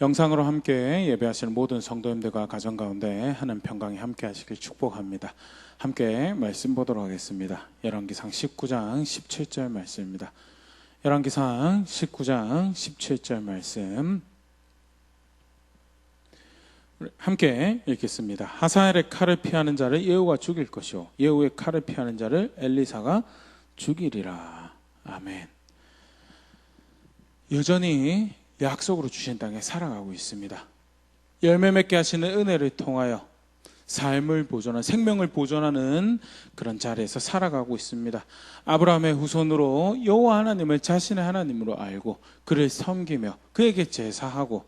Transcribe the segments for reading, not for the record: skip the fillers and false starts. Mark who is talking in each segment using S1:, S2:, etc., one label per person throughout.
S1: 영상으로 함께 예배하시는 모든 성도님들과 가정 가운데 하나님 평강이 함께 하시길 축복합니다. 함께 말씀 보도록 하겠습니다. 열왕기상 19장 17절 말씀입니다. 열왕기상 19장 17절 말씀 함께 읽겠습니다. 하사엘의 칼을 피하는 자를 예후가 죽일 것이요 예후의 칼을 피하는 자를 엘리사가 죽이리라. 아멘. 여전히 약속으로 주신 땅에 살아가고 있습니다. 열매 맺게 하시는 은혜를 통하여 삶을 보존하는, 생명을 보존하는 그런 자리에서 살아가고 있습니다. 아브라함의 후손으로 여호와 하나님을 자신의 하나님으로 알고 그를 섬기며 그에게 제사하고,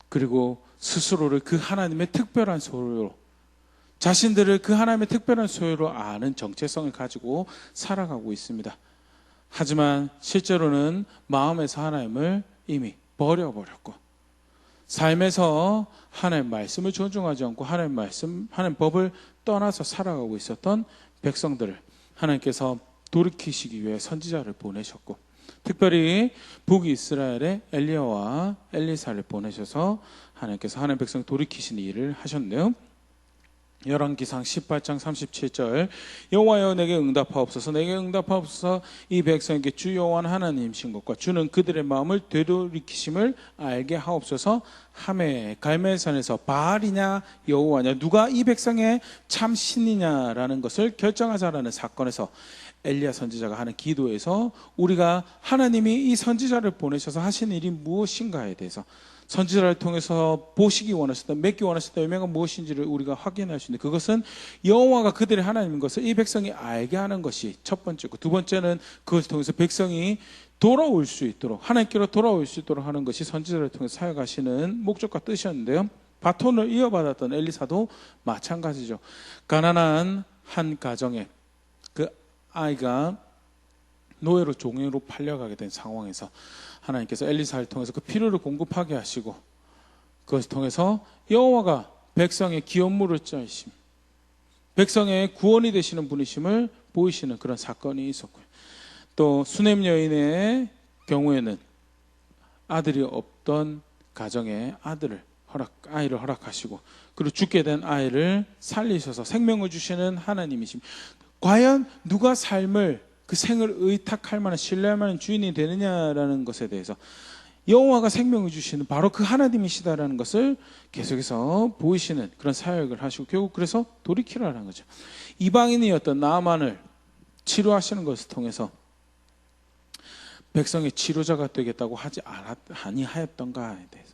S1: 그리고 스스로를 그 하나님의 특별한 소유로, 자신들을 그 하나님의 특별한 소유로 아는 정체성을 가지고 살아가고 있습니다. 하지만 실제로는 마음에서 하나님을 이미 버려버렸고, 삶에서 하나님 말씀을 존중하지 않고 하나님 말씀, 하나님 법을 떠나서 살아가고 있었던 백성들을 하나님께서 돌이키시기 위해 선지자를 보내셨고, 특별히 북이스라엘의 엘리야와 엘리사를 보내셔서 하나님께서 하나님 백성을 돌이키시는 일을 하셨네요. 열왕기상 18장 37절 여호와여 내게 응답하옵소서, 내게 응답하옵소서. 이 백성에게 주 여호와는 하나님이신 것과 주는 그들의 마음을 되돌이키심을 알게 하옵소서 하매, 갈멜산에서 바알이냐 여호와냐 누가 이 백성의 참 신이냐라는 것을 결정하자라는 사건에서 엘리야 선지자가 하는 기도에서 우리가 하나님이 이 선지자를 보내셔서 하신 일이 무엇인가에 대해서, 선지자를 통해서 보시기 원하셨던, 맺기 원하셨던 의미가 무엇인지를 우리가 확인할 수 있는데, 그것은 여호와가 그들의 하나님인 것을 이 백성이 알게 하는 것이 첫 번째고, 두 번째는 그것을 통해서 백성이 돌아올 수 있도록, 하나님께로 돌아올 수 있도록 하는 것이 선지자를 통해서 사역하시는 목적과 뜻이었는데요. 바톤을 이어받았던 엘리사도 마찬가지죠. 가난한 한 가정에 그 아이가 노예로 종으로 팔려가게 된 상황에서 하나님께서 엘리사를 통해서 그 필요를 공급하게 하시고, 그것을 통해서 여호와가 백성의 기업물을 짜이심, 백성의 구원이 되시는 분이심을 보이시는 그런 사건이 있었고요. 또 수넴 여인의 경우에는 아들이 없던 가정에 아이를 허락하시고, 그리고 죽게 된 아이를 살리셔서 생명을 주시는 하나님이심. 과연 누가 삶을, 그 생을 의탁할 만한, 신뢰할 만한 주인이 되느냐라는 것에 대해서 여호와가 생명을 주시는 바로 그 하나님이시다라는 것을 계속해서 보이시는 그런 사역을 하시고, 결국 그래서 돌이키라는 거죠. 이방인이었던 나아만을 치료하시는 것을 통해서 백성의 치료자가 되겠다고 하지 아니하였던가에 대해서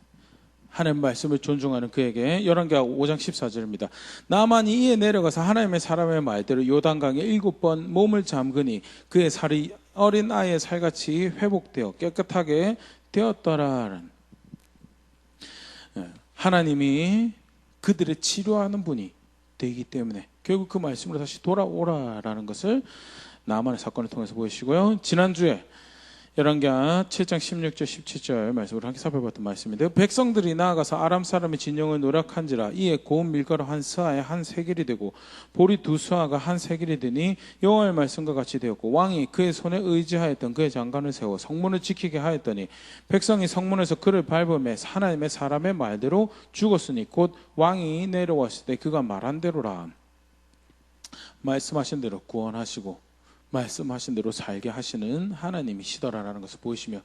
S1: 하나님의 말씀을 존중하는 그에게 열왕기하 5장 14절입니다. 나만이 이에 내려가서 하나님의 사람의 말대로 요단강에 7번 몸을 잠그니 그의 살이 어린 아이의 살같이 회복되어 깨끗하게 되었더라. 하나님이 그들을 치료하는 분이 되기 때문에 결국 그 말씀으로 다시 돌아오라라는 것을 나만의 사건을 통해서 보이시고요. 지난주에 열왕기하 7장 16절 17절 말씀으로 함께 살펴봤던 말씀인데요. 백성들이 나아가서 아람 사람의 진영을 노력한지라 이에 고운 밀가루 한 스아에 한 세겔이 되고 보리 두 스아가 한 세겔이 되니 여호와의 말씀과 같이 되었고, 왕이 그의 손에 의지하였던 그의 장관을 세워 성문을 지키게 하였더니 백성이 성문에서 그를 밟으며 하나님의 사람의 말대로 죽었으니 곧 왕이 내려왔을 때 그가 말한 대로라. 말씀하신 대로 구원하시고 말씀하신 대로 살게 하시는 하나님이시더라라는 것을 보이시며,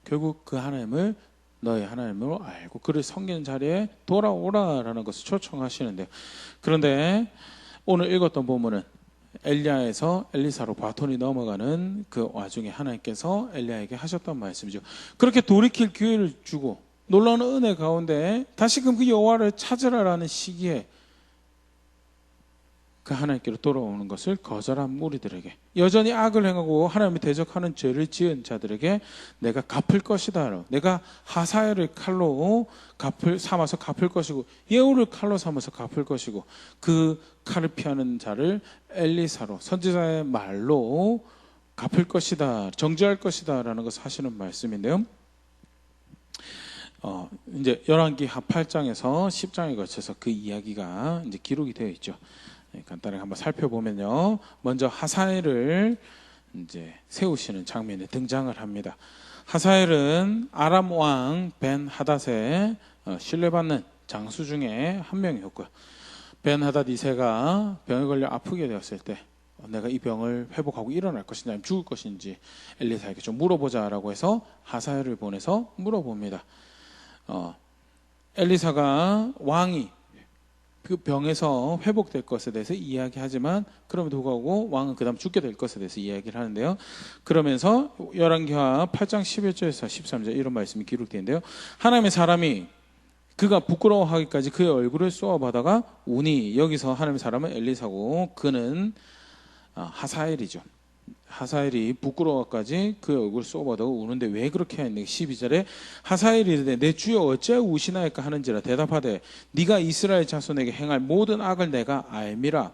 S1: 결국 그 하나님을 너의 하나님으로 알고 그를 섬기는 자리에 돌아오라라는 것을 초청하시는데요. 그런데 오늘 읽었던 본문은 엘리야에서 엘리사로 바톤이 넘어가는 그 와중에 하나님께서 엘리야에게 하셨던 말씀이죠. 그렇게 돌이킬 기회를 주고 놀라운 은혜 가운데 다시금 그 여호와를 찾으라라는 시기에 그 하나님께로 돌아오는 것을 거절한 무리들에게, 여전히 악을 행하고 하나님을 대적하는 죄를 지은 자들에게 내가 갚을 것이다, 내가 하사엘을 칼로 삼아서 갚을 것이고 예후를 칼로 삼아서 갚을 것이고, 그 칼을 피하는 자를 엘리사로, 선지자의 말로 갚을 것이다, 정죄할 것이다 라는 것을 하시는 말씀인데요. 이제 열왕기하 8장에서 10장에 걸쳐서 그 이야기가 이제 기록이 되어 있죠. 간단하게 한번 살펴보면요. 먼저 하사엘을 이제 세우시는 장면에 등장을 합니다. 하사엘은 아람 왕 벤 하닷의 신뢰받는 장수 중에 한 명이었고요. 벤 하닷 2세가 병에 걸려 아프게 되었을 때 내가 이 병을 회복하고 일어날 것인지 아니면 죽을 것인지 엘리사에게 좀 물어보자라고 해서 하사엘을 보내서 물어봅니다. 엘리사가 왕이 그 병에서 회복될 것에 대해서 이야기하지만 그럼에도 불구하고 왕은 그 다음 죽게 될 것에 대해서 이야기를 하는데요. 그러면서 열왕기하 8장 11절에서 13절 이런 말씀이 기록되어 있는데요. 하나님의 사람이 그가 부끄러워하기까지 그의 얼굴을 쏘아받아가 우니, 여기서 하나님의 사람은 엘리사고 그는 하사엘이죠. 하사엘이 부끄러워까지 그의 얼굴을 쏘아받아고 우는데 왜 그렇게 했는데 12절에 하사엘이 이르되 내 주여 어찌하여 우시나이까 하는지라 대답하되 네가 이스라엘 자손에게 행할 모든 악을 내가 알미라.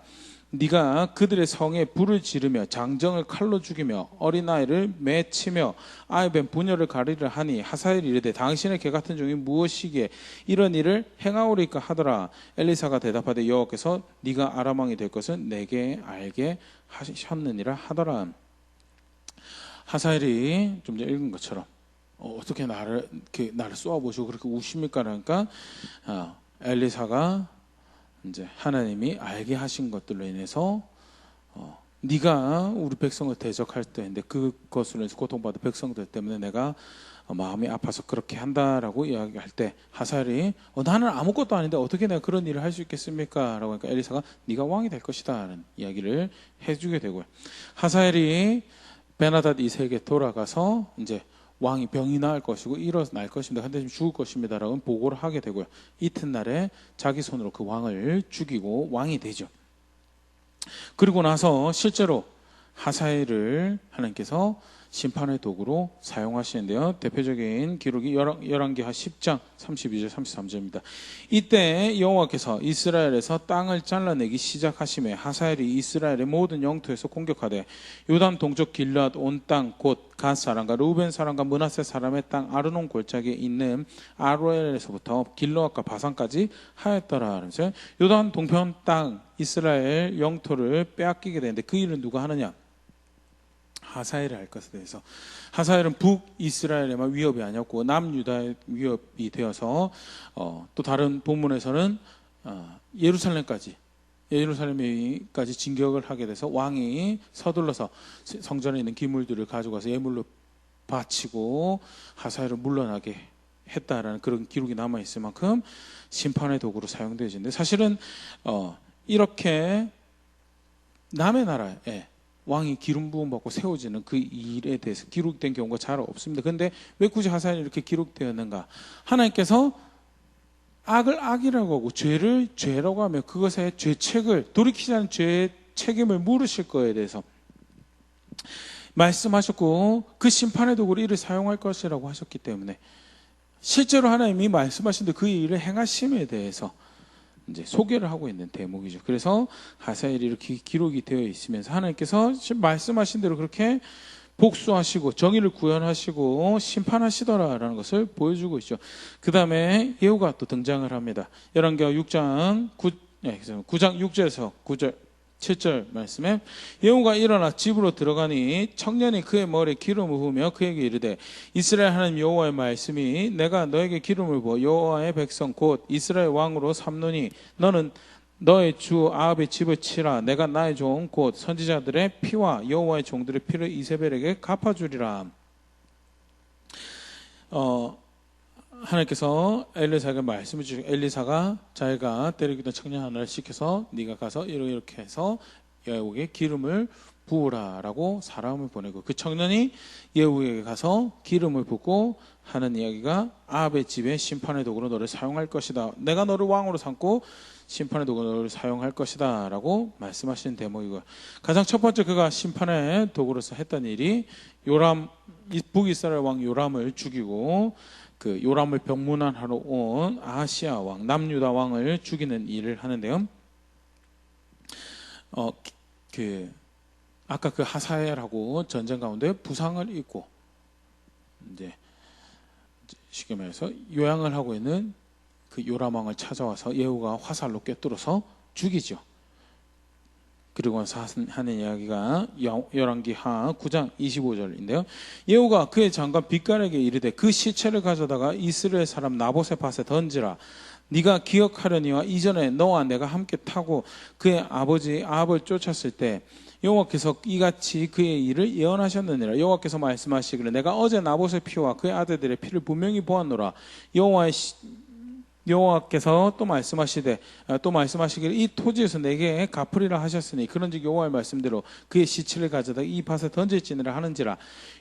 S1: 네가 그들의 성에 불을 지르며 장정을 칼로 죽이며 어린아이를 매치며 아이벤 부녀를 가리려 하니 하사엘이 이르되 당신의 개 같은 종이 무엇이기에 이런 일을 행하오리까 하더라. 엘리사가 대답하되 여호와께서 네가 아람 왕이 될 것은 내게 알게 하셨느니라 하더라. 하사엘이 좀 전에 읽은 것처럼 어떻게 나를 쏘아보시고 그렇게 우십니까? 그러니까 엘리사가 이제 하나님이 알게 하신 것들로 인해서 네가 우리 백성을 대적할 때인데 그것으로 인해서 고통받은 백성들 때문에 내가 마음이 아파서 그렇게 한다라고 이야기할 때 하사엘이 나는 아무것도 아닌데 어떻게 내가 그런 일을 할 수 있겠습니까? 라고 하니까 엘리사가 네가 왕이 될 것이다 라는 이야기를 해주게 되고요. 하사엘이 베나닷 2세에게 돌아가서 이제 왕이 병이 나을 것이고 일어날 것입니다. 한 대씩 죽을 것입니다. 라고 보고를 하게 되고요. 이튿날에 자기 손으로 그 왕을 죽이고 왕이 되죠. 그리고 나서 실제로 하사엘을 하나님께서 심판의 도구로 사용하시는데요. 대표적인 기록이 열왕기하 10장 32절 33절입니다. 이때 여호와께서 이스라엘에서 땅을 잘라내기 시작하심에 하사엘이 이스라엘의 모든 영토에서 공격하되 요단 동쪽 길르앗 온 땅 곧 갓 사람과 루벤 사람과 므낫세 사람의 땅 아르논 골짜기에 있는 아로엘에서부터 길르앗과 바산까지 하였더라. 그러면서 요단 동편 땅 이스라엘 영토를 빼앗기게 되는데 그 일은 누가 하느냐? 하사엘을 할 것에 대해서. 하사엘은 북이스라엘에만 위협이 아니었고 남유다의 위협이 되어서 또 다른 본문에서는 예루살렘까지 진격을 하게 돼서 왕이 서둘러서 성전에 있는 기물들을 가지고 와서 예물로 바치고 하사엘을 물러나게 했다라는 그런 기록이 남아있을 만큼 심판의 도구로 사용되어지는데 사실은 이렇게 남의 나라에 왕이 기름 부음 받고 세워지는 그 일에 대해서 기록된 경우가 잘 없습니다. 그런데 왜 굳이 하사엘이 이렇게 기록되었는가? 하나님께서 악을 악이라고 하고 죄를 죄라고 하며 그것의 죄책을 돌이키지 않은 죄의 책임을 물으실 거에 대해서 말씀하셨고 그 심판의 도구로 이를 사용할 것이라고 하셨기 때문에 실제로 하나님이 말씀하신 그 일을 행하심에 대해서 이제 소개를 하고 있는 대목이죠. 그래서 하사엘이 이렇게 기록이 되어 있으면서 하나님께서 말씀하신 대로 그렇게 복수하시고 정의를 구현하시고 심판하시더라라는 것을 보여주고 있죠. 그 다음에 예후가 또 등장을 합니다. 열왕기하 9장 6절에서 9절 7절 말씀에 예후가 일어나 집으로 들어가니 청년이 그의 머리에 기름을 부으며 그에게 이르되 이스라엘 하나님 여호와의 말씀이 내가 너에게 기름을 부어 여호와의 백성 곧 이스라엘 왕으로 삼노니 너는 너의 주 아합의 집을 치라. 내가 나의 종 곧 선지자들의 피와 여호와의 종들의 피를 이세벨에게 갚아주리라. 하나님께서 엘리사에게 말씀해 주시고 엘리사가 자기가 데리기던 청년 하나를 시켜서 네가 가서 이렇게 해서 예후에게 기름을 부으라라고 사람을 보내고 그 청년이 예후에게 가서 기름을 붓고 하는 이야기가 아합의 집에 심판의 도구로 너를 사용할 것이다. 내가 너를 왕으로 삼고 심판의 도구로 너를 사용할 것이다 라고 말씀하시는 대목이고요. 가장 첫 번째 그가 심판의 도구로서 했던 일이 북이스라엘 왕 요람을 죽이고 그 요람을 병문안하러 온 아하시아 왕 남유다 왕을 죽이는 일을 하는데요. 아까 그 하사엘하고 전쟁 가운데 부상을 입고 이제 쉽게 말해서 요양을 하고 있는 그 요람 왕을 찾아와서 예후가 화살로 꿰뚫어서 죽이죠. 그리고 나서 하는 이야기가 열왕기하 9장 25절인데요. 예후가 그의 장관 빅갈에게 이르되 그 시체를 가져다가 이스라엘 사람 나봇의 밭에 던지라. 네가 기억하려니와 이전에 너와 내가 함께 타고 그의 아버지 아합을 쫓았을 때 여호와께서 이같이 그의 일을 예언하셨느니라. 여호와께서 말씀하시기를 내가 어제 나봇의 피와 그의 아들들의 피를 분명히 보았노라. 여호와께서 또 말씀하시기를 이 토지에서 내게 갚으리라 하셨으니 그런즉 여호와의 말씀대로 그의 시체를 가져다 이 밭에 던질지니라 하는지라.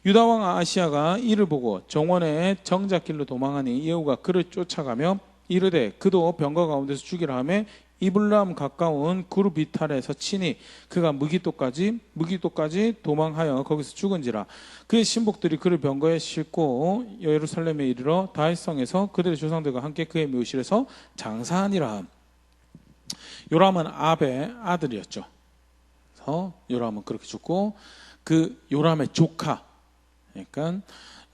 S1: 유다 왕 아하시야가 이를 보고 정원의 정작길로 도망하니 예후가 그를 쫓아가며 이르되 그도 병거 가운데서 죽이라 하며 이블람 가까운 구르비탈에서 치니 그가 무기토까지 도망하여 거기서 죽은지라. 그의 신복들이 그를 병거에 싣고 예루살렘에 이르러 다윗성에서 그들의 조상들과 함께 그의 묘실에서 장사하니라. 요람은 아합의 아들이었죠. 그래서 요람은 그렇게 죽고 그 요람의 조카, 그러니까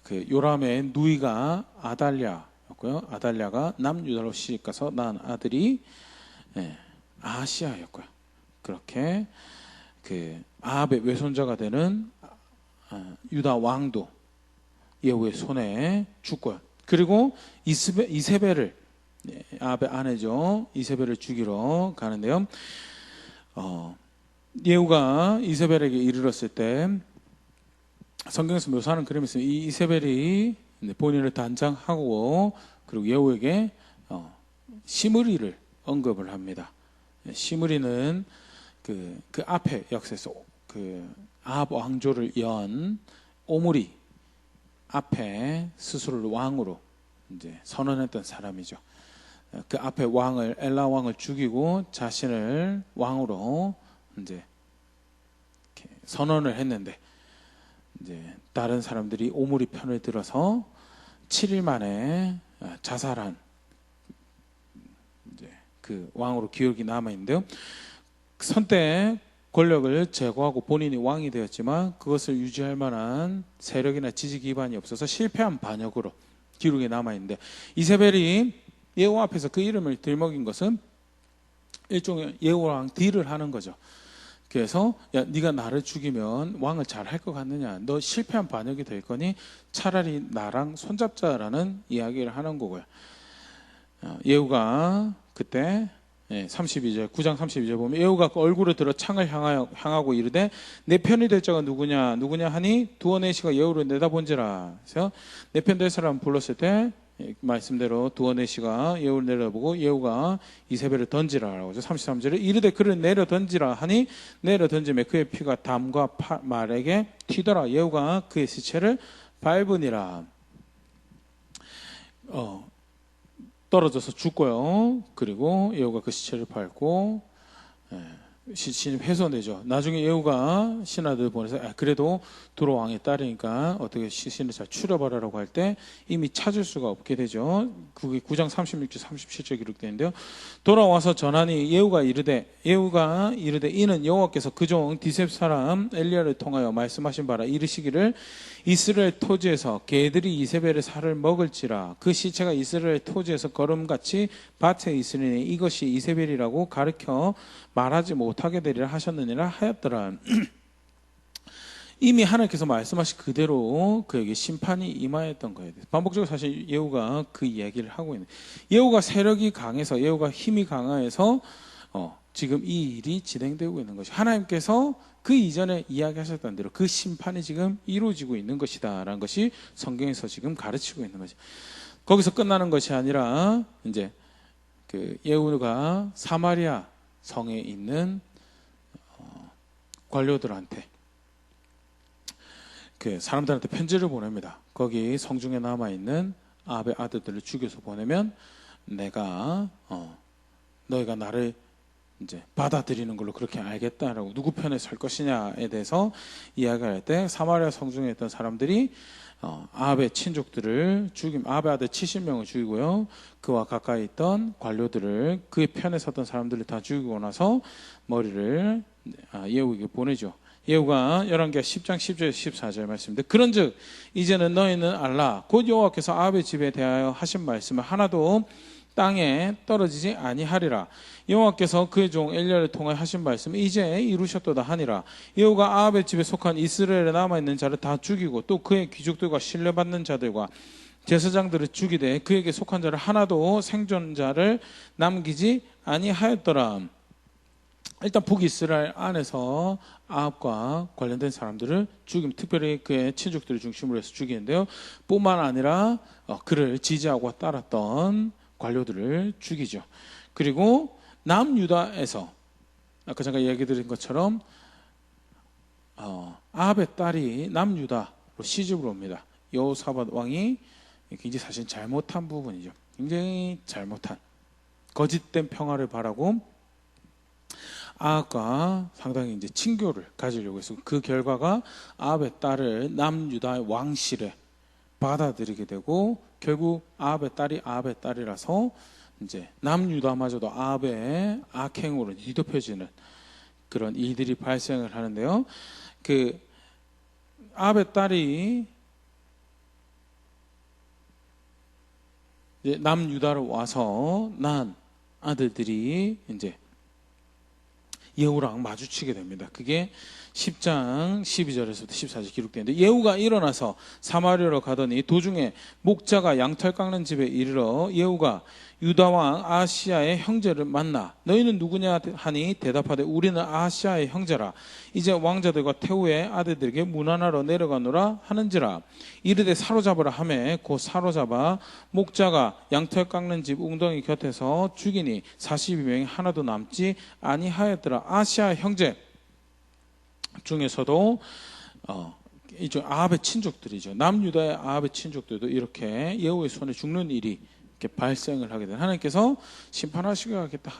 S1: 그 요람의 누이가 아달랴였고요. 아달랴가 남유다로 시집가서 낳은 아들이 아하시야였고요. 그렇게 그 아합의 외손자가 되는 유다 왕도 예후의 손에 죽고요. 그리고 이세벨을 아합의 아내죠. 이세벨을 죽이러 가는데요. 예후가 이세벨에게 이르렀을 때 성경에서 묘사하는 그림이 있어요. 이 이세벨이 본인을 단장하고 그리고 예후에게 시므리를 언급을 합니다. 시므리는 그 앞에 역사에서 그 아합 왕조를 연 오므리 앞에 스스로를 왕으로 이제 선언했던 사람이죠. 그 앞에 왕을 엘라 왕을 죽이고 자신을 왕으로 이제 선언을 했는데 이제 다른 사람들이 오므리 편을 들어서 7일 만에 자살한 그 왕으로 기억이 남아 있는데요. 선때 권력을 제거하고 본인이 왕이 되었지만 그것을 유지할 만한 세력이나 지지 기반이 없어서 실패한 반역으로 기록이 남아 있는데 이세벨이 예후 앞에서 그 이름을 들먹인 것은 일종의 예후랑 딜을 하는 거죠. 그래서 야 네가 나를 죽이면 왕을 잘 할 것 같느냐, 너 실패한 반역이 될 거니 차라리 나랑 손잡자라는 이야기를 하는 거고요. 예후가 그때 32절 9장 32절 보면 예후가 얼굴을 들어 창을 향하고 이르되 내 편이 될 자가 누구냐 하니 두어네시가 예후를 내다본지라. 그래서 내 편 될 사람 불렀을 때 말씀대로 두어네시가 예후를 내려보고 예후가 이세벨을 던지라라고 하죠. 33절에 이르되 그를 내려 던지라 하니 내려 던지매 그의 피가 담과 말에게 튀더라. 예후가 그의 시체를 밟으니라. 떨어져서 죽고요. 그리고 예후가 그 시체를 밟고 시신이 훼손되죠. 나중에 예후가 신하들 보내서 그래도 두로 왕의 딸이니까 어떻게 시신을 잘 추려봐라라고 할 때 이미 찾을 수가 없게 되죠. 그게 9장 36절 37절 기록되는데요. 돌아와서 전하니 예후가 이르되 이는 여호와께서 그종 디셉 사람 엘리야를 통하여 말씀하신 바라. 이르시기를 이스라엘 토지에서 개들이 이세벨의 살을 먹을지라. 그 시체가 이스라엘 토지에서 거름같이 밭에 있으니 이것이 이세벨이라고 가르쳐 말하지 못하게 되리라 하셨느니라 하였더라. 이미 하나님께서 말씀하신 그대로 그에게 심판이 임하였던 거예요. 반복적으로 사실 예후가 그 이야기를 하고 있는, 예후가 세력이 강해서, 예후가 힘이 강해서 지금 이 일이 진행되고 있는 것이, 하나님께서 그 이전에 이야기하셨던 대로 그 심판이 지금 이루어지고 있는 것이다라는 것이 성경에서 지금 가르치고 있는 거죠. 거기서 끝나는 것이 아니라 이제 그 예후가 사마리아 성에 있는 관료들한테 그 사람들한테 편지를 보냅니다. 거기 성중에 남아 있는 아합의 아들들을 죽여서 보내면 내가 너희가 나를 이제 받아들이는 걸로 그렇게 알겠다라고, 누구 편에 설 것이냐에 대해서 이야기할 때 사마리아 성중에 있던 사람들이 아합의 친족들을 아합의 아들 70명을 죽이고요, 그와 가까이 있던 관료들을, 그의 편에 섰던 사람들을 다 죽이고 나서 머리를 예후에게 보내죠. 예후가 열왕기하 10장 10절 14절 말씀인데, 그런즉 이제는 너희는 알라 곧 여호와께서 아합의 집에 대하여 하신 말씀을 하나도 땅에 떨어지지 아니하리라. 여호와께서 그의 종 엘리야를 통하여 하신 말씀 이제 이루셨도다 하니라. 예후가 아합의 집에 속한 이스라엘에 남아있는 자를 다 죽이고 또 그의 귀족들과 신뢰받는 자들과 제사장들을 죽이되 그에게 속한 자를 하나도 생존자를 남기지 아니하였더라. 일단 북이스라엘 안에서 아합과 관련된 사람들을 죽임, 특별히 그의 친족들을 중심으로 해서 죽이는데요. 뿐만 아니라 그를 지지하고 따랐던 관료들을 죽이죠. 그리고 남유다에서 아까 제가 얘기 드린 것처럼 아합의 딸이 남유다로 시집을 옵니다. 여호사밧 왕이 굉장히 사실 잘못한 부분이죠. 굉장히 잘못한 거짓된 평화를 바라고 아합과 상당히 이제 친교를 가지려고 해서 그 결과가 아합의 딸을 남유다의 왕실에 받아들이게 되고 결국 아합의 딸이라서 이제 남유다마저도 아합의 악행으로 뒤덮여지는 그런 일들이 발생을 하는데요. 그 아합의 딸이 이제 남유다로 와서 난 아들들이 이제 예후랑 마주치게 됩니다. 그게 10장 12절에서부터 14절 기록되는데 예후가 일어나서 사마리아로 가더니 도중에 목자가 양털 깎는 집에 이르러 예후가 유다왕 아하시야의 형제를 만나 너희는 누구냐 하니 대답하되 우리는 아하시야의 형제라. 이제 왕자들과 태후의 아들들에게 문안하러 내려가노라 하는지라. 이르되 사로잡으라 하매 곧 사로잡아 목자가 양털 깎는 집 웅덩이 곁에서 죽이니 42명이 하나도 남지 아니하였더라. 아하시야의 형제 중에서도 이쪽 아합의 친족들이죠. 남유다의 아합의 친족들도 이렇게 예후의 손에 죽는 일이 이렇게 발생을 하게 된 하나님께서 심판하시겠다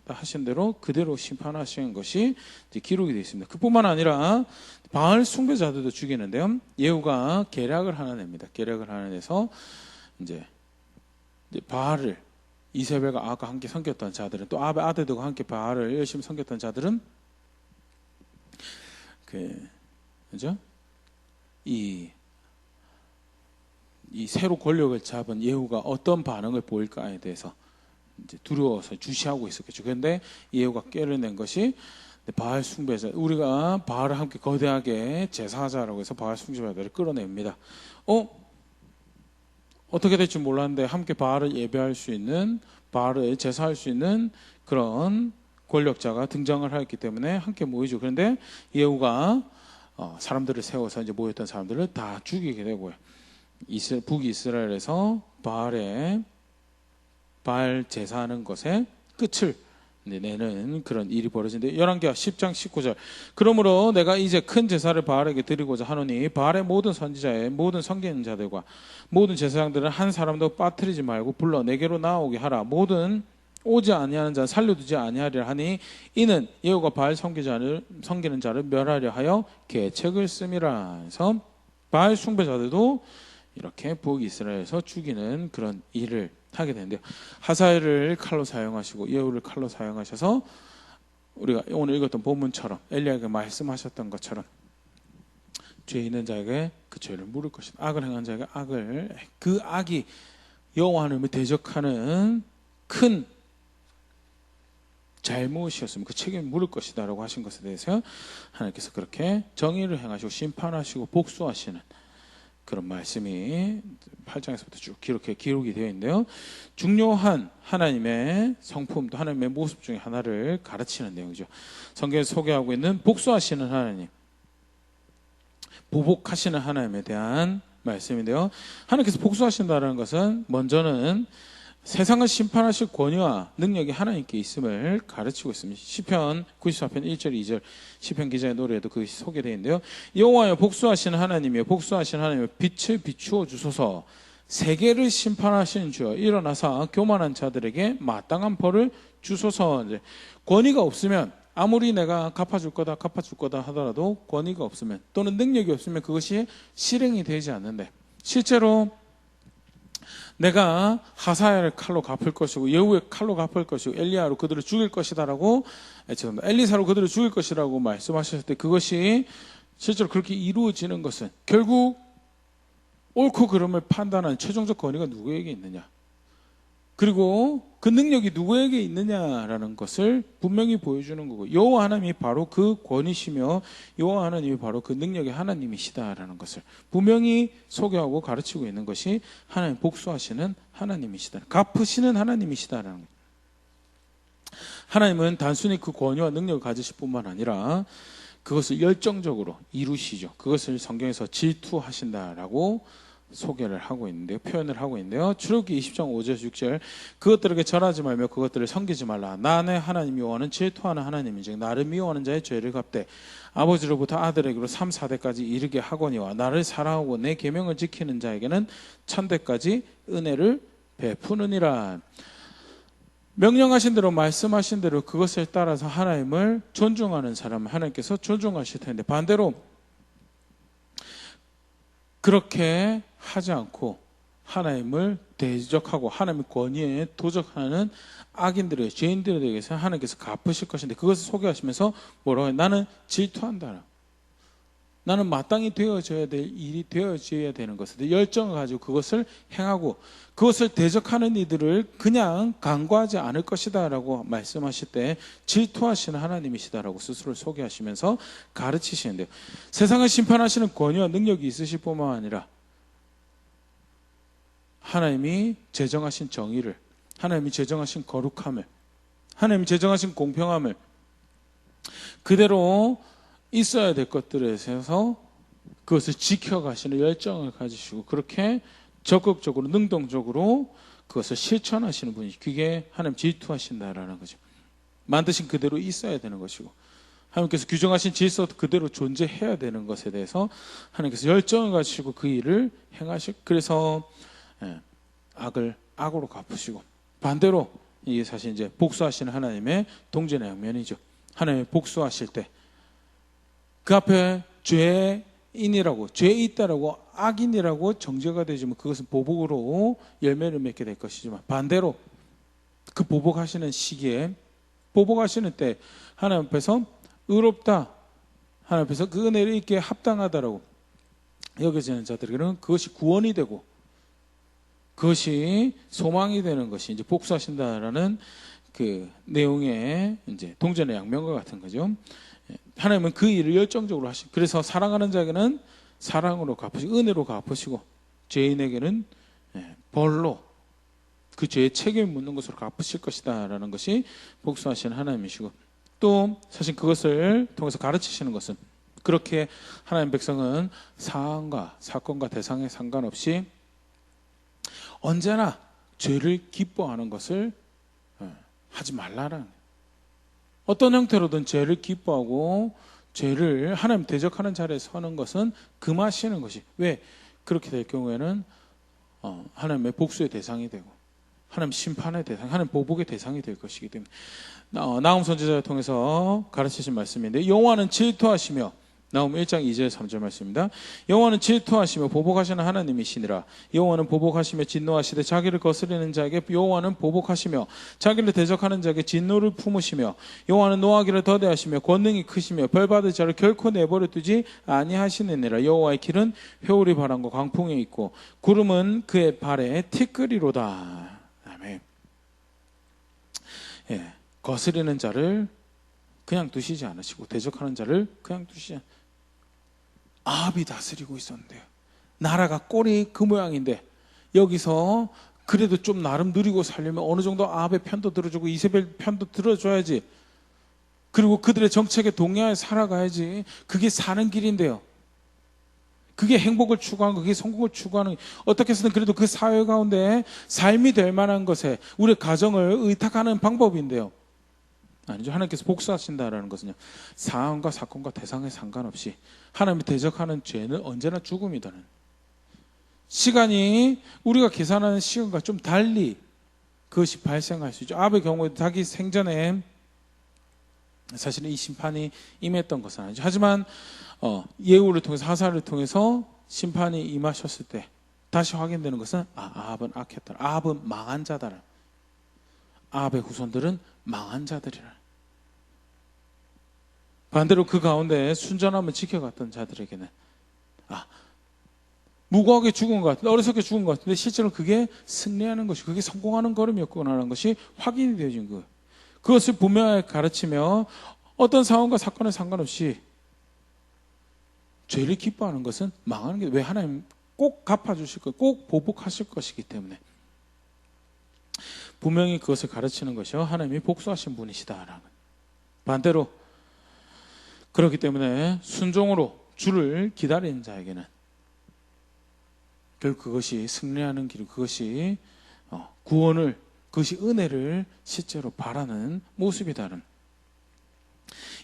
S1: 하신 대로 그대로 심판하시는 것이 이제 기록이 되어 있습니다. 그뿐만 아니라 바알 숭배자들도 죽이는데요. 예후가 계략을 하나 냅니다. 계략을 하나 내서 이제 바알을 이세벨과 아합과 함께 섬겼던 자들은 또 아합의 아들들과 함께 바알을 열심히 섬겼던 자들은 그죠? 이 새로 권력을 잡은 예후가 어떤 반응을 보일까에 대해서 이제 두려워서 주시하고 있었겠죠. 그런데 예후가 깨어낸 것이 바알 숭배자, 우리가 바알을 함께 거대하게 제사하자라고 해서 바알 숭배자들을 끌어냅니다. 어떻게 될지 몰랐는데 함께 바알을 예배할 수 있는, 바알을 제사할 수 있는 그런 권력자가 등장을 하였기 때문에 함께 모이죠. 그런데 예후가 사람들을 세워서 이제 모였던 사람들을 다 죽이게 되고요. 북이스라엘에서 바알 제사하는 것에 끝을 내는 그런 일이 벌어진데 열왕기하 10장 19절 그러므로 내가 이제 큰 제사를 바알에게 드리고자 하노니 바알의 모든 선지자의 모든 섬기는 자들과 모든 제사장들은 한 사람도 빠뜨리지 말고 불러 내게로 나오게 하라. 모든 오지 아니하는 자는 살려두지 아니하리라 하니 이는 예후가 바알 섬기는 자를 멸하려 하여 계책을 씀이라. 그래서 바알 숭배자들도 이렇게 북이스라엘에서 죽이는 그런 일을 하게 되는데요. 하사엘을 칼로 사용하시고 예후를 칼로 사용하셔서 우리가 오늘 읽었던 본문처럼 엘리야에게 말씀하셨던 것처럼 죄 있는 자에게 그 죄를 물을 것이다. 악을 행한 자에게 그 악이 여호와 하나님을 대적하는 큰 잘못이었으면 그 책임을 물을 것이다 라고 하신 것에 대해서 하나님께서 그렇게 정의를 행하시고 심판하시고 복수하시는 그런 말씀이 8장에서부터 쭉 기록이 되어 있는데요. 중요한 하나님의 성품, 또 하나님의 모습 중에 하나를 가르치는 내용이죠. 성경에서 소개하고 있는 복수하시는 하나님, 보복하시는 하나님에 대한 말씀인데요. 하나님께서 복수하신다는 것은 먼저는 세상을 심판하실 권위와 능력이 하나님께 있음을 가르치고 있습니다. 시편 94편 1절 2절 시편 기자의 노래에도 그것이 소개되어 있는데요. 여호와여 복수하시는 하나님이여 복수하시는 하나님이여 빛을 비추어 주소서. 세계를 심판하시는 주여 일어나사 교만한 자들에게 마땅한 벌을 주소서. 이제 권위가 없으면 아무리 내가 갚아줄 거다 하더라도 권위가 없으면 또는 능력이 없으면 그것이 실행이 되지 않는데 실제로 내가 하사야를 칼로 갚을 것이고 예후의 칼로 갚을 것이고 엘리야로 그들을 죽일 것이다라고 엘리사로 그들을 죽일 것이라고 말씀하셨을 때 그것이 실제로 그렇게 이루어지는 것은 결국 옳고 그름을 판단하는 최종적 권위가 누구에게 있느냐? 그리고 그 능력이 누구에게 있느냐라는 것을 분명히 보여주는 거고, 여호와 하나님이 바로 그 권위시며 여호와 하나님이 바로 그 능력의 하나님이시다라는 것을 분명히 소개하고 가르치고 있는 것이 하나님 복수하시는 하나님이시다, 갚으시는 하나님이시다라는 거예요. 하나님은 단순히 그 권위와 능력을 가지실 뿐만 아니라 그것을 열정적으로 이루시죠. 그것을 성경에서 질투하신다라고 소개를 하고 있는데요, 표현을 하고 있는데요. 출애굽기 20장 5절 6절, 그것들에게 절하지 말며 그것들을 섬기지 말라. 나의 하나님 여호와는 질투하는 하나님이즉 나를 미워하는 자의 죄를 갚되 아버지로부터 아들에게로 3, 4대까지 이르게 하거니와 나를 사랑하고 내 계명을 지키는 자에게는 1000대까지 은혜를 베푸느니라. 명령하신 대로, 말씀하신 대로 그것을 따라서 하나님을 존중하는 사람은 하나님께서 존중하실 텐데, 반대로 그렇게 하지 않고 하나님을 대적하고 하나님의 권위에 도적하는 악인들의, 죄인들에 대해서 하나님께서 갚으실 것인데, 그것을 소개하시면서 뭐라고 해요? 나는 질투한다. 나는 마땅히 되어져야 될 일이 되어져야 되는 것을, 열정을 가지고 그것을 행하고 그것을 대적하는 이들을 그냥 간과하지 않을 것이다 라고 말씀하실 때 질투하시는 하나님이시다라고 스스로 소개하시면서 가르치시는데요, 세상을 심판하시는 권위와 능력이 있으실 뿐만 아니라 하나님이 제정하신 정의를, 하나님이 제정하신 거룩함을, 하나님이 제정하신 공평함을, 그대로 있어야 될 것들에 있어서 그것을 지켜가시는 열정을 가지시고 그렇게 적극적으로 능동적으로 그것을 실천하시는 분이, 그게 하나님 질투하신다라는 거죠. 만드신 그대로 있어야 되는 것이고 하나님께서 규정하신 질서도 그대로 존재해야 되는 것에 대해서 하나님께서 열정을 가지시고 그 일을 행하시고, 그래서 악을 악으로 갚으시고, 반대로 이게 사실 이제 복수하시는 하나님의 동전의 양면이죠. 하나님이 복수하실 때 그 앞에 죄인이라고, 죄 있다라고, 악인이라고 정죄가 되지만 그것은 보복으로 열매를 맺게 될 것이지만, 반대로 그 보복하시는 시기에, 보복하시는 때 하나님 앞에서 의롭다, 하나님 앞에서 그 은혜를 입기에 합당하다라고 여겨지는 자들에게는 그것이 구원이 되고 그것이 소망이 되는 것이 이제 복수하신다라는 그 내용의 이제 동전의 양면과 같은 거죠. 하나님은 그 일을 열정적으로 하시고, 그래서 사랑하는 자에게는 사랑으로 갚으시고 은혜로 갚으시고 죄인에게는 벌로 그 죄의 책임을 묻는 것으로 갚으실 것이다 라는 것이 복수하시는 하나님이시고, 또 사실 그것을 통해서 가르치시는 것은, 그렇게 하나님 백성은 사안과 사건과 대상에 상관없이 언제나 죄를 기뻐하는 것을 하지 말라라는, 어떤 형태로든 죄를 기뻐하고 죄를 하나님 대적하는 자리에 서는 것은 금하시는 것이, 왜? 그렇게 될 경우에는 하나님의 복수의 대상이 되고 하나님 심판의 대상, 하나님 보복의 대상이 될 것이기 때문에, 나훔 선지자를 통해서 가르치신 말씀인데, 여호와는 질투하시며, 나훔 1장 2절 3절 말씀입니다. 여호와는 질투하시며 보복하시는 하나님이시니라. 여호와는 보복하시며 진노하시되 자기를 거스리는 자에게 여호와는 보복하시며 자기를 대적하는 자에게 진노를 품으시며, 여호와는 노하기를 더디하시며 권능이 크시며 벌받을 자를 결코 내버려 두지 아니하시느니라. 여호와의 길은 회오리 바람과 광풍에 있고 구름은 그의 발에 티끌이로다. 아멘. 거스리는 자를 그냥 두시지 않으시고 대적하는 자를 그냥 두시지 않으시고, 아합이 다스리고 있었는데요, 나라가 꼴이 그 모양인데 여기서 그래도 좀 나름 누리고 살려면 어느 정도 아합의 편도 들어주고 이세벨 편도 들어줘야지, 그리고 그들의 정책에 동의하여 살아가야지, 그게 사는 길인데요, 그게 행복을 추구하는 거, 그게 성공을 추구하는, 어떻게 해서든 그래도 그 사회 가운데 삶이 될 만한 것에 우리 가정을 의탁하는 방법인데요, 아니죠. 하나님께서 복수하신다라는 것은요, 사안과 사건과 대상에 상관없이 하나님이 대적하는 죄는 언제나 죽음이다는, 시간이 우리가 계산하는 시간과 좀 달리 그것이 발생할 수 있죠. 아합의 경우에 자기 생전에 사실은 이 심판이 임했던 것은 아니죠. 하지만 예후를 통해서, 하사를 통해서 심판이 임하셨을 때 다시 확인되는 것은, 아합은 악했다, 아합은 망한 자다, 아합의 후손들은 망한 자들이라. 반대로 그 가운데 순전함을 지켜갔던 자들에게는 무고하게 죽은 것 같은데, 어리석게 죽은 것 같은데 실제로 그게 승리하는 것이, 그게 성공하는 걸음이었구나라는 것이 확인이 되어진 거예요. 그것을 분명하게 가르치며 어떤 상황과 사건에 상관없이 죄를 기뻐하는 것은 망하는 게, 왜? 하나님 꼭 갚아주실 것, 꼭 보복하실 것이기 때문에 분명히 그것을 가르치는 것이요, 하나님이 복수하신 분이시다라는. 반대로 그렇기 때문에 순종으로 주를 기다리는 자에게는 결국 그것이 승리하는 길, 그것이 구원을, 그것이 은혜를 실제로 바라는 모습이다는.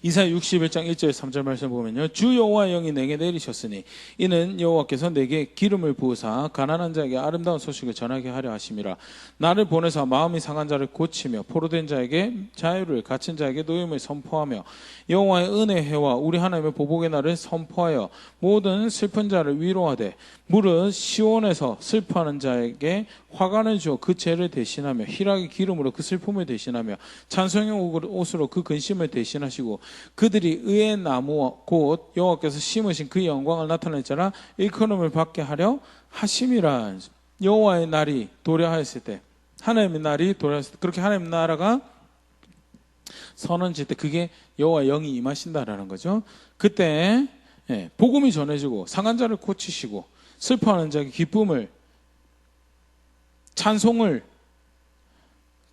S1: 이사야 61장 1절 3절 말씀 보면요, 주 여호와의 영이 내게 내리셨으니 이는 여호와께서 내게 기름을 부으사 가난한 자에게 아름다운 소식을 전하게 하려 하심이라. 나를 보내사 마음이 상한 자를 고치며 포로된 자에게 자유를, 갇힌 자에게 노임을 선포하며 여호와의 은혜의 해와 우리 하나님의 보복의 날을 선포하여 모든 슬픈 자를 위로하되 무릇 시온에서 슬퍼하는 자에게 화관을 주어 그 죄를 대신하며 희락의 기름으로 그 슬픔을 대신하며 찬송의 옷으로 그 근심을 대신하시고 그들이 의의 나무와 곧 여호와께서 심으신 그 영광을 나타낼 자라 일컬음을 받게 하려 하심이라. 여호와의 날이 도래하였을 때, 하나님의 날이 도래하였을 때, 그렇게 하나님의 나라가 선언질 때 그게 여호와의 영이 임하신다라는 거죠. 그때 복음이 전해지고 상한 자를 고치시고 슬퍼하는 자에게 기쁨을, 찬송을,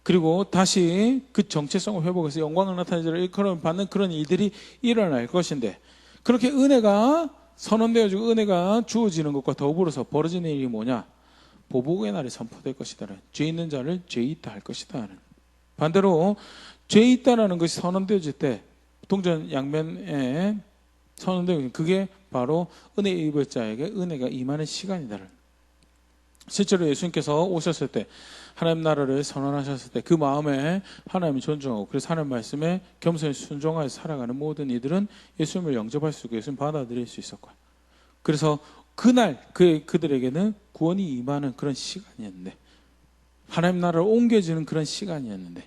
S1: 그리고 다시 그 정체성을 회복해서 영광을 나타내자 일컬음을 받는 그런 일들이 일어날 것인데, 그렇게 은혜가 선언되어지고 은혜가 주어지는 것과 더불어서 벌어지는 일이 뭐냐? 보복의 날이 선포될 것이다. 죄 있는 자를 죄 있다 할 것이다. 반대로 죄 있다라는 것이 선언되어질 때 동전 양면에 선언되어지는, 그게 바로 은혜 입을 자에게 은혜가 임하는 시간이다. 실제로 예수님께서 오셨을 때, 하나님 나라를 선언하셨을 때 그 마음에 하나님을 존중하고, 그래서 하나님 말씀에 겸손히 순종하여 살아가는 모든 이들은 예수님을 영접할 수 있고 예수님 받아들일 수 있었고요. 그래서 그날 그들에게는 구원이 임하는 그런 시간이었는데, 하나님 나라를 옮겨지는 그런 시간이었는데,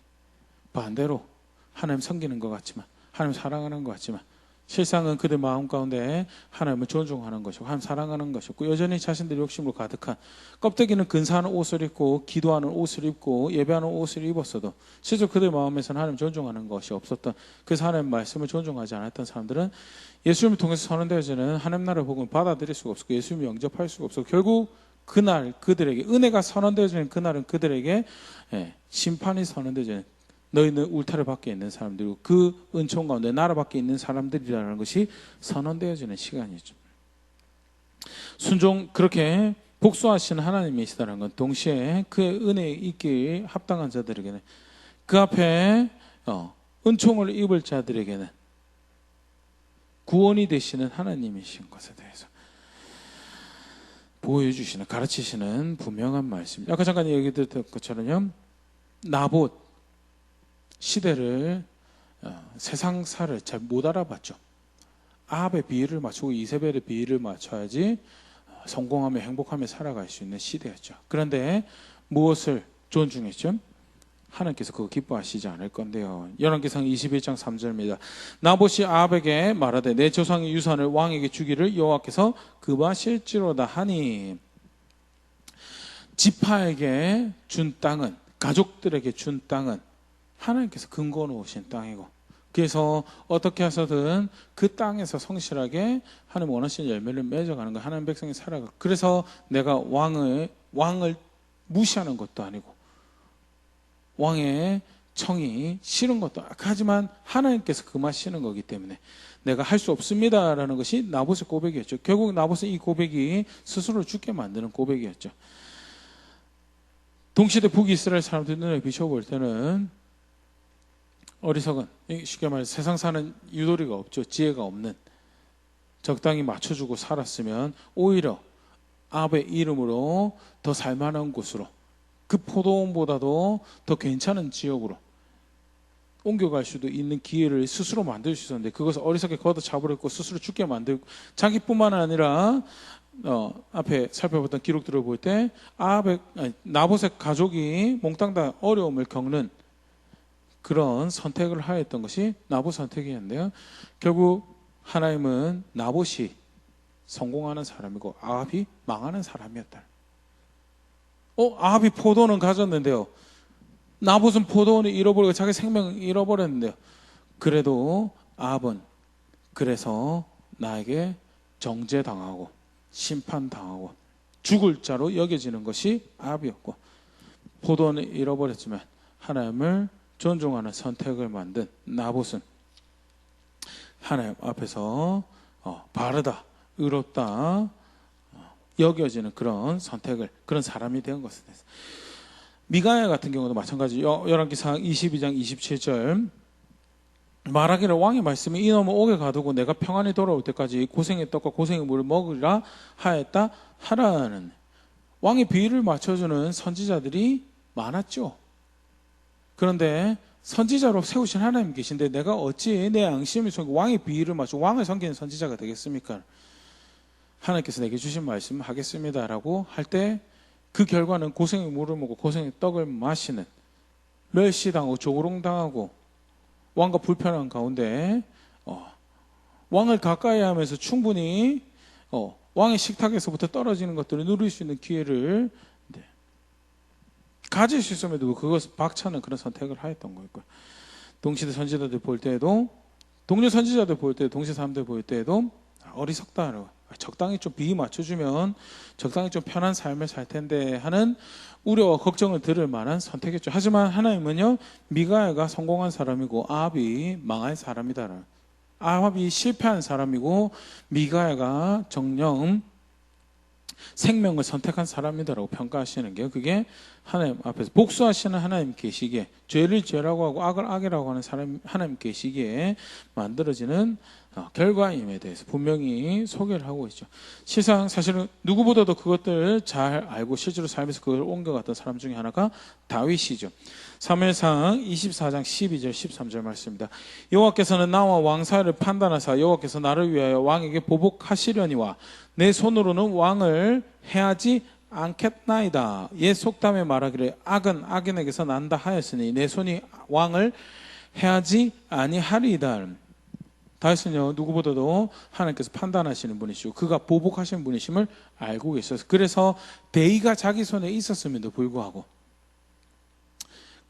S1: 반대로 하나님 섬기는 것 같지만, 하나님 사랑하는 것 같지만 실상은 그들 마음 가운데 하나님을 존중하는 것이고 하나님 사랑하는 것이었고, 여전히 자신들의 욕심으로 가득한, 껍데기는 근사한 옷을 입고 기도하는 옷을 입고 예배하는 옷을 입었어도 실제로 그들 마음에서는 하나님 존중하는 것이 없었던, 그래서 하나님 말씀을 존중하지 않았던 사람들은 예수님을 통해서 선언되어지는 하나님 나라의 복음을 받아들일 수가 없었고 예수님을 영접할 수가 없었고, 결국 그날 그들에게 은혜가 선언되어지는 그날은 그들에게 심판이 선언되어지는, 너희는 울타리 밖에 있는 사람들이고 그 은총 가운데 나라 밖에 있는 사람들이라는 것이 선언되어지는 시간이죠. 순종, 그렇게 복수하시는 하나님이시다는 건 동시에 그의 은혜에 있기 합당한 자들에게는, 그 앞에 은총을 입을 자들에게는 구원이 되시는 하나님이신 것에 대해서 보여주시는, 가르치시는 분명한 말씀. 아까 잠깐 얘기 드렸던 것처럼요, 나봇 시대를, 세상사를 잘 못 알아봤죠. 아합의 비위를 맞추고 이세벨의 비위를 맞춰야지 성공하며 행복하며 살아갈 수 있는 시대였죠. 그런데 무엇을 존중했죠? 하나님께서 그거 기뻐하시지 않을 건데요. 열왕기상 21장 3절입니다. 나봇이 아합에게 말하되 내 조상의 유산을 왕에게 주기를 여호와께서 금하실지로다 하니, 지파에게 준 땅은, 가족들에게 준 땅은 하나님께서 근거 놓으신 땅이고, 그래서 어떻게 해서든 그 땅에서 성실하게 하나님 원하시는 열매를 맺어가는 거예요. 하나님 백성이 살아가. 그래서 내가 왕을 무시하는 것도 아니고 왕의 청이 싫은 것도 아니고, 하지만 하나님께서 금하시는 거기 때문에 내가 할 수 없습니다라는 것이 나봇의 고백이었죠. 결국 나봇은 이 고백이 스스로 죽게 만드는 고백이었죠. 동시대 북이스라엘 사람들 눈에 비춰볼 때는 어리석은, 쉽게 말해서 세상 사는 유도리가 없죠. 지혜가 없는, 적당히 맞춰주고 살았으면 오히려 아합의 이름으로 더 살만한 곳으로, 그 포도원보다도 더 괜찮은 지역으로 옮겨갈 수도 있는 기회를 스스로 만들 수 있었는데, 그것을 어리석게 걷어차버렸고 스스로 죽게 만들고, 자기뿐만 아니라 앞에 살펴봤던 기록들을 볼 때 나봇의 가족이 몽땅 다 어려움을 겪는 그런 선택을 하였던 것이 나봇 선택이었는데요. 결국 하나님은 나봇이 성공하는 사람이고 아합이 망하는 사람이었다. 아합이 포도는 가졌는데요. 나봇은 포도원을 잃어버리고 자기 생명을 잃어버렸는데요. 그래도 아합은 그래서 나에게 정죄당하고 심판당하고 죽을 자로 여겨지는 것이 아합이었고, 포도원을 잃어버렸지만 하나님을 존중하는 선택을 만든 나봇은 하나님 앞에서 바르다, 의롭다 여겨지는 그런 선택을, 그런 사람이 된 것을. 미가야 같은 경우도 마찬가지. 열왕기상 22장 27절 말하기를 왕의 말씀이 이놈을 옥에 가두고 내가 평안히 돌아올 때까지 고생의 떡과 고생의 물을 먹으리라 하였다 하라는, 왕의 비위를 맞춰주는 선지자들이 많았죠. 그런데 선지자로 세우신 하나님 계신데 내가 어찌 내 양심을 속이고 왕의 비위를 맞춰 왕을 섬기는 선지자가 되겠습니까? 하나님께서 내게 주신 말씀 하겠습니다라고 할 때 그 결과는 고생의 물을 먹고 고생의 떡을 마시는, 멸시당하고 조롱당하고 왕과 불편한 가운데 왕을 가까이 하면서 충분히 왕의 식탁에서부터 떨어지는 것들을 누릴 수 있는 기회를 가질 수 있음에도 그것을 박차는 그런 선택을 하였던 거예요. 동시대 선지자들 볼 때에도, 동료 선지자들 볼 때도, 동시 사람들 볼 때에도 어리석다, 적당히 좀 비위 맞춰주면 적당히 좀 편한 삶을 살 텐데 하는 우려와 걱정을 들을 만한 선택이었죠. 하지만 하나님은요, 미가야가 성공한 사람이고 아합이 망할 사람이다. 아합이 실패한 사람이고 미가야가 정녕 생명을 선택한 사람이다라고 평가하시는 게, 그게 하나님 앞에서 복수하시는 하나님 계시기에, 죄를 죄라고 하고 악을 악이라고 하는 사람 하나님 계시기에 만들어지는 결과임에 대해서 분명히 소개를 하고 있죠. 실상 사실은 누구보다도 그것들을 잘 알고 실제로 삶에서 그걸 옮겨갔던 사람 중에 하나가 다윗이죠. 사무엘상 24장 12절 13절 말씀입니다. 여호와께서는 나와 왕 사이를 판단하사 여호와께서 나를 위하여 왕에게 보복하시려니와 내 손으로는 왕을 해하지 않겠나이다. 옛 속담에 말하기를 악은 악인에게서 난다 하였으니 내 손이 왕을 해하지 아니하리이다. 다윗은요, 누구보다도 하나님께서 판단하시는 분이시고 그가 보복하시는 분이심을 알고 계셔서, 그래서 대의가 자기 손에 있었음에도 불구하고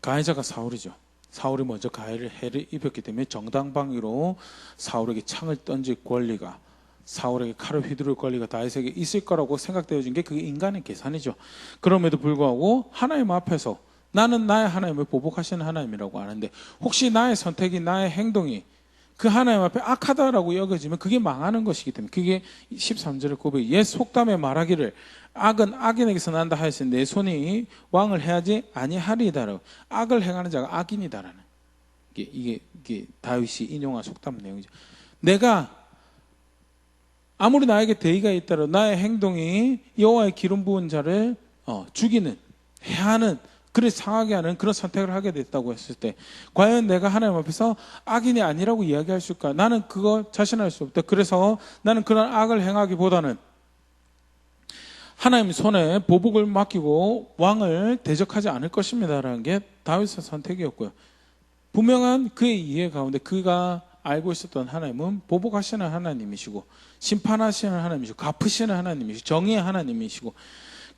S1: 가해자가 사울이죠. 사울이 먼저 가해를 해를 입혔기 때문에 정당방위로 사울에게 창을 던질 권리가, 사울에게 칼을 휘두를 권리가 다윗에게 있을 거라고 생각되어진 게 그게 인간의 계산이죠. 그럼에도 불구하고 하나님 앞에서 나는 나의 하나님을 보복하시는 하나님이라고 아는데, 혹시 나의 선택이, 나의 행동이 그 하나님 앞에 악하다라고 여겨지면 그게 망하는 것이기 때문에, 그게 13절의 고백, 옛 속담에 말하기를 악은 악인에게서 난다 하였으니 내 손이 왕을 해하지 아니하리이다라고, 악을 행하는 자가 악인이다라는 이게 다윗이 인용한 속담 내용이죠. 내가 아무리 나에게 대의가 있다라도 나의 행동이 여호와의 기름 부은 자를 죽이는, 해하는, 그래 상하게 하는 그런 선택을 하게 됐다고 했을 때, 과연 내가 하나님 앞에서 악인이 아니라고 이야기할 수 있을까? 나는 그거 자신할 수 없다. 그래서 나는 그런 악을 행하기보다는 하나님 손에 보복을 맡기고 왕을 대적하지 않을 것입니다라는 게 다윗의 선택이었고요. 분명한 그의 이해 가운데 그가 알고 있었던 하나님은 보복하시는 하나님이시고 심판하시는 하나님이시고 갚으시는 하나님이시고 정의의 하나님이시고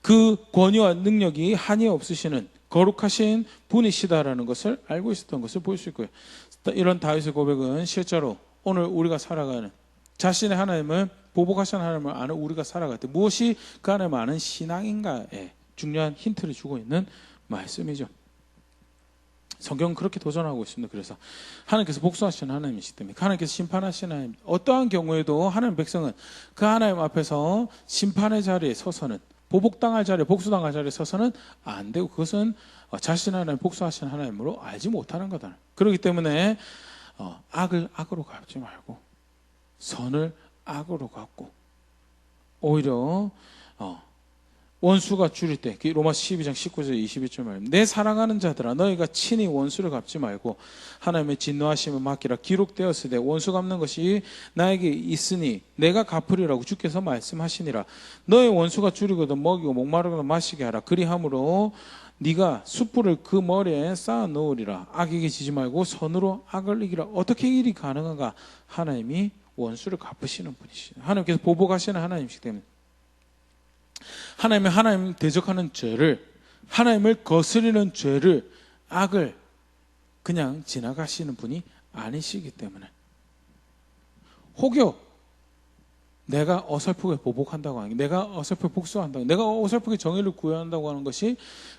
S1: 그 권위와 능력이 한이 없으시는 거룩하신 분이시다라는 것을 알고 있었던 것을 볼 수 있고요. 이런 다윗의 고백은 실제로 오늘 우리가 살아가는 자신의 하나님을 보복하시는 하나님을 아는 우리가 살아갈 때 무엇이 그 하나님을 아는 신앙인가에 중요한 힌트를 주고 있는 말씀이죠. 성경은 그렇게 도전하고 있습니다. 그래서 하나님께서 복수하시는 하나님이시기 때문에, 하나님께서 심판하시는 하나님, 어떠한 경우에도 하나님 백성은 그 하나님 앞에서 심판의 자리에 서서는, 보복당할 자리에, 복수당할 자리에 서서는 안 되고, 그것은 자신의 하나님, 복수하시는 하나님으로 알지 못하는 거다. 그렇기 때문에 악을 악으로 갚지 말고 선을 악으로 갚고, 오히려 원수가 줄일 때, 로마서 12장 19절 21절 말입니다. 내 사랑하는 자들아 너희가 친히 원수를 갚지 말고 하나님의 진노하심을 맡기라. 기록되었으되 원수 갚는 것이 나에게 있으니 내가 갚으리라고 주께서 말씀하시니라. 너의 원수가 줄이거든 먹이고 목마르거든 마시게 하라. 그리함으로 네가 숯불을 그 머리에 쌓아 놓으리라. 악에게 지지 말고 선으로 악을 이기라. 어떻게 일이 가능한가? 하나님이 원수를 갚으시는 분이시죠. 하나님께서 보복하시는 하나님이시기 때문에 하나님 대적하는 죄를, 하나님을 거스리는 죄를, 악을 그냥 지나가시는 분이 아니시기 때문에 혹여 내가 어설프게 보복한다고 하는 게, 내가 어설프게 복수한다고, 내가 어설프게 정의를 구현한다고 하는 것이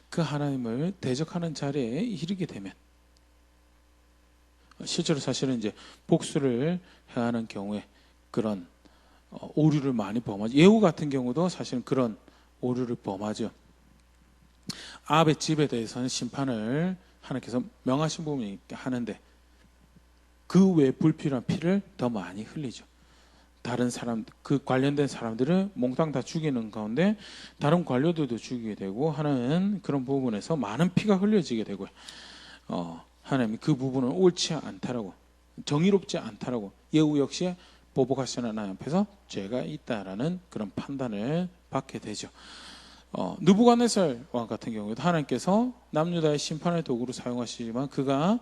S1: 그 하나님을 대적하는 자리에 이르게 되면, 실제로 사실은 이제 복수를 행하는 경우에 그런 오류를 많이 범하죠. 예후 같은 경우도 사실은 그런 오류를 범하죠. 아합의 집에 대해서는 심판을 하나님께서 명하신 부분이 하는데 그 외에 불필요한 피를 더 많이 흘리죠. 다른 사람, 그 관련된 사람들을 몽땅 다 죽이는 가운데 다른 관료들도 죽이게 되고 하는 그런 부분에서 많은 피가 흘려지게 되고요. 하나님이 그 부분은 옳지 않다라고, 정의롭지 않다라고, 예후 역시 보복하시는 하나님 앞에서 죄가 있다라는 그런 판단을 받게 되죠. 느부갓네살 왕 같은 경우에도 하나님께서 남유다의 심판의 도구로 사용하시지만 그가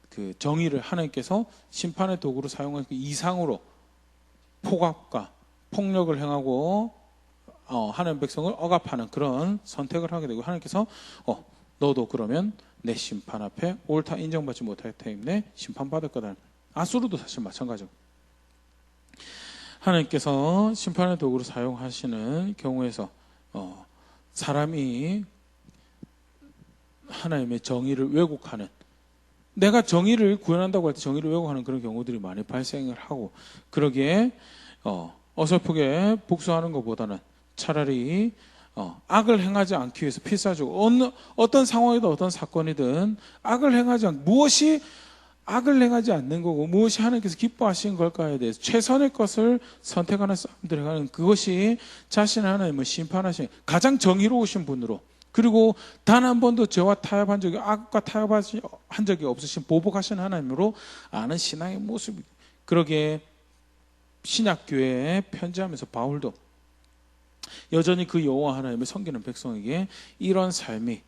S1: 그 정의를 하나님께서 심판의 도구로 사용한 그 이상으로 폭압과 폭력을 행하고 하나님 백성을 억압하는 그런 선택을 하게 되고, 하나님께서 너도 그러면 내 심판 앞에 옳다 인정받지 못하기 때문에 심판받을 거다. 아수르도 사실 마찬가지고, 하나님께서 심판의 도구로 사용하시는 경우에서 사람이 하나님의 정의를 왜곡하는, 내가 정의를 구현한다고 할 때 정의를 왜곡하는 그런 경우들이 많이 발생을 하고, 그러기에 어설프게 복수하는 것보다는 차라리 악을 행하지 않기 위해서 필사적으로 어떤 상황이든 어떤 사건이든 악을 행하지 않고, 무엇이 악을 행하지 않는 거고 무엇이 하나님께서 기뻐하시는 걸까에 대해서 최선의 것을 선택하는 사람들이 하는, 그것이 자신의 하나님을 심판하시는 가장 정의로우신 분으로, 그리고 단 한 번도 죄와 타협한 적이, 악과 타협한 적이 없으신 보복하시는 하나님으로 아는 신앙의 모습이, 그러기에 신약교회에 편지하면서 바울도 여전히 그 여호와 하나님을 섬기는 백성에게 이런 삶이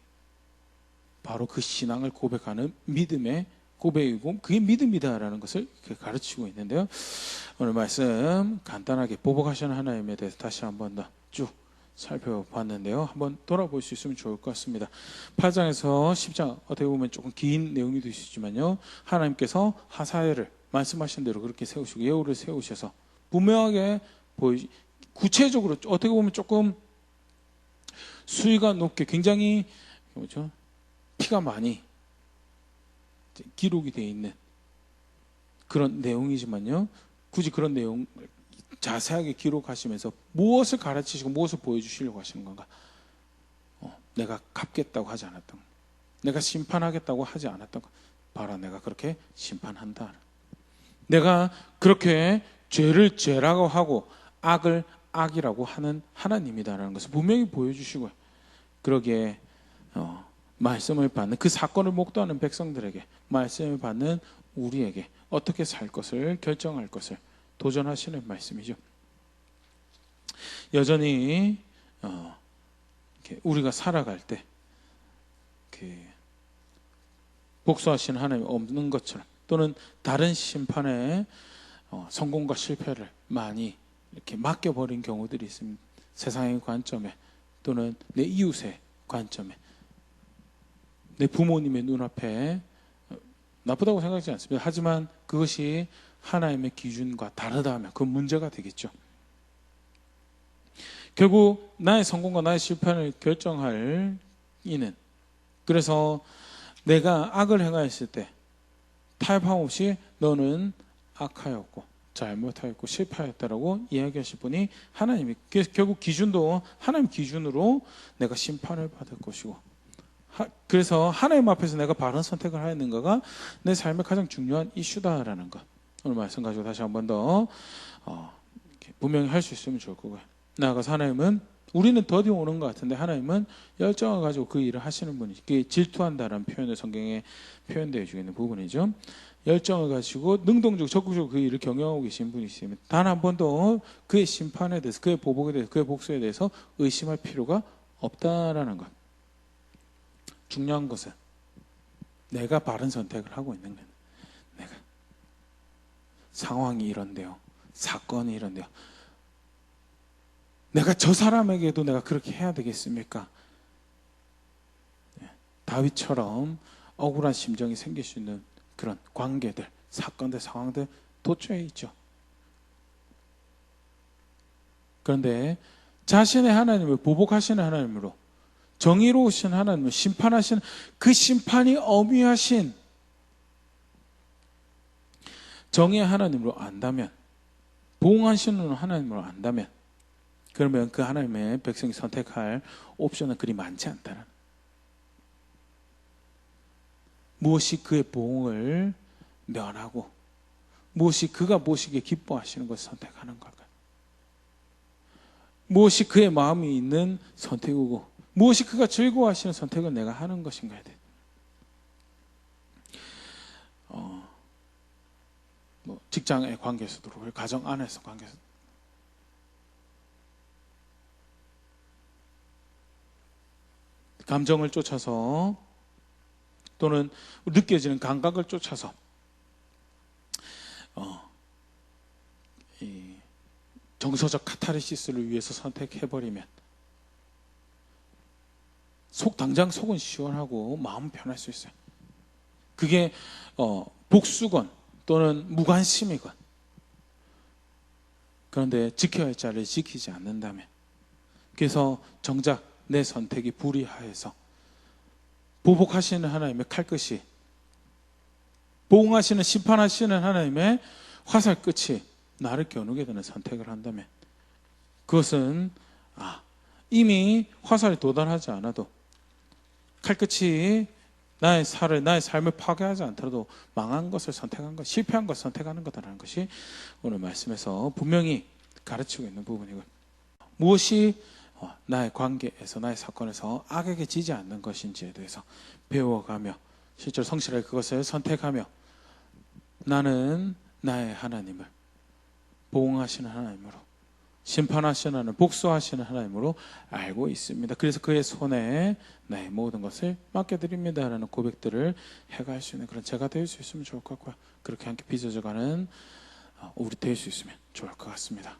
S1: 바로 그 신앙을 고백하는 믿음의 고백이고 그게 믿음이다라는 것을 가르치고 있는데요. 오늘 말씀 간단하게 보복하시는 하나님에 대해서 다시 한번 더 쭉 살펴봤는데요. 한번 돌아볼 수 있으면 좋을 것 같습니다. 8장에서 10장 어떻게 보면 조금 긴 내용이 되시지만요, 하나님께서 하사엘을 말씀하신 대로 그렇게 세우시고 예후를 세우셔서 분명하게 구체적으로 어떻게 보면 조금 수위가 높게 굉장히 뭐죠? 피가 많이 기록이 되어 있는 그런 내용이지만요, 굳이 그런 내용을 자세하게 기록하시면서 무엇을 가르치시고 무엇을 보여주시려고 하시는 건가? 내가 갚겠다고 하지 않았던 것, 내가 심판하겠다고 하지 않았던 것, 바로 내가 그렇게 심판한다. 내가 그렇게 죄를 죄라고 하고 악을 악이라고 하는 하나님이다라는 것을 분명히 보여주시고요. 그러기에 말씀을 받는, 그 사건을 목도하는 백성들에게, 말씀을 받는 우리에게 어떻게 살 것을 결정할 것을 도전하시는 말씀이죠. 여전히 우리가 살아갈 때 복수하시는 하나님이 없는 것처럼, 또는 다른 심판에 성공과 실패를 많이 이렇게 맡겨버린 경우들이 있습니다. 세상의 관점에, 또는 내 이웃의 관점에, 내 부모님의 눈앞에 나쁘다고 생각하지 않습니다. 하지만 그것이 하나님의 기준과 다르다 하면 그 문제가 되겠죠. 결국 나의 성공과 나의 실패를 결정할 이는, 그래서 내가 악을 행하였을 때 타협함 없이 너는 악하였고 잘못하였고 실패하였다라고 이야기하실 분이 하나님이, 결국 기준도 하나님 기준으로 내가 심판을 받을 것이고, 그래서 하나님 앞에서 내가 바른 선택을 하였는가가 내 삶의 가장 중요한 이슈다라는 것, 오늘 말씀 가지고 다시 한 번 더 분명히 할 수 있으면 좋을 거고요. 나아가서 하나님은, 우리는 더디 오는 것 같은데 하나님은 열정을 가지고 그 일을 하시는 분이죠. 그게 질투한다라는 표현을 성경에 표현되어 있는 부분이죠. 열정을 가지고 능동적으로 적극적으로 그 일을 경영하고 계신 분이 있으면 단 한 번도 그의 심판에 대해서, 그의 보복에 대해서, 그의 복수에 대해서 의심할 필요가 없다라는 것. 중요한 것은 내가 바른 선택을 하고 있는 거예요. 내가 상황이 이런데요. 사건이 이런데요. 내가 저 사람에게도 내가 그렇게 해야 되겠습니까? 다윗처럼 억울한 심정이 생길 수 있는 그런 관계들, 사건들, 상황들 도처에 있죠. 그런데 자신의 하나님을 보복하시는 하나님으로, 정의로우신 하나님을 심판하시는 그 심판이 엄위하신 정의의 하나님으로 안다면, 보응하시는 하나님으로 안다면, 그러면 그 하나님의 백성이 선택할 옵션은 그리 많지 않다는, 무엇이 그의 보응을 면하고 무엇이 그가 보시기에 기뻐하시는 것을 선택하는 걸까요? 무엇이 그의 마음이 있는 선택이고 무엇이 그가 즐거워하시는 선택을 내가 하는 것인가에 대해 직장의 관계에서도 그렇고 가정 안에서 관계에서 감정을 쫓아서 또는 느껴지는 감각을 쫓아서 이 정서적 카타르시스를 위해서 선택해버리면 당장 속은 시원하고 마음은 편할 수 있어요. 그게 복수건 또는 무관심이건, 그런데 지켜야 할 자리를 지키지 않는다면, 그래서 정작 내 선택이 불의하여서 보복하시는 하나님의 칼끝이, 보응하시는 심판하시는 하나님의 화살 끝이 나를 겨누게 되는 선택을 한다면, 그것은 이미 화살이 도달하지 않아도 칼끝이 나의 삶을 파괴하지 않더라도 망한 것을 선택한 것, 실패한 것을 선택하는 거다라는 것이 오늘 말씀에서 분명히 가르치고 있는 부분이고요. 무엇이 나의 관계에서, 나의 사건에서 악에게 지지 않는 것인지에 대해서 배워가며 실제로 성실하게 그것을 선택하며 나는 나의 하나님을 보응하시는 하나님으로, 심판하시는 하나님, 복수하시는 하나님으로 알고 있습니다. 그래서 그의 손에 나의 모든 것을 맡겨드립니다 라는 고백들을 해갈 수 있는 그런 제가 될 수 있으면 좋을 것 같고요. 그렇게 함께 빚어져가는 우리 될 수 있으면 좋을 것 같습니다.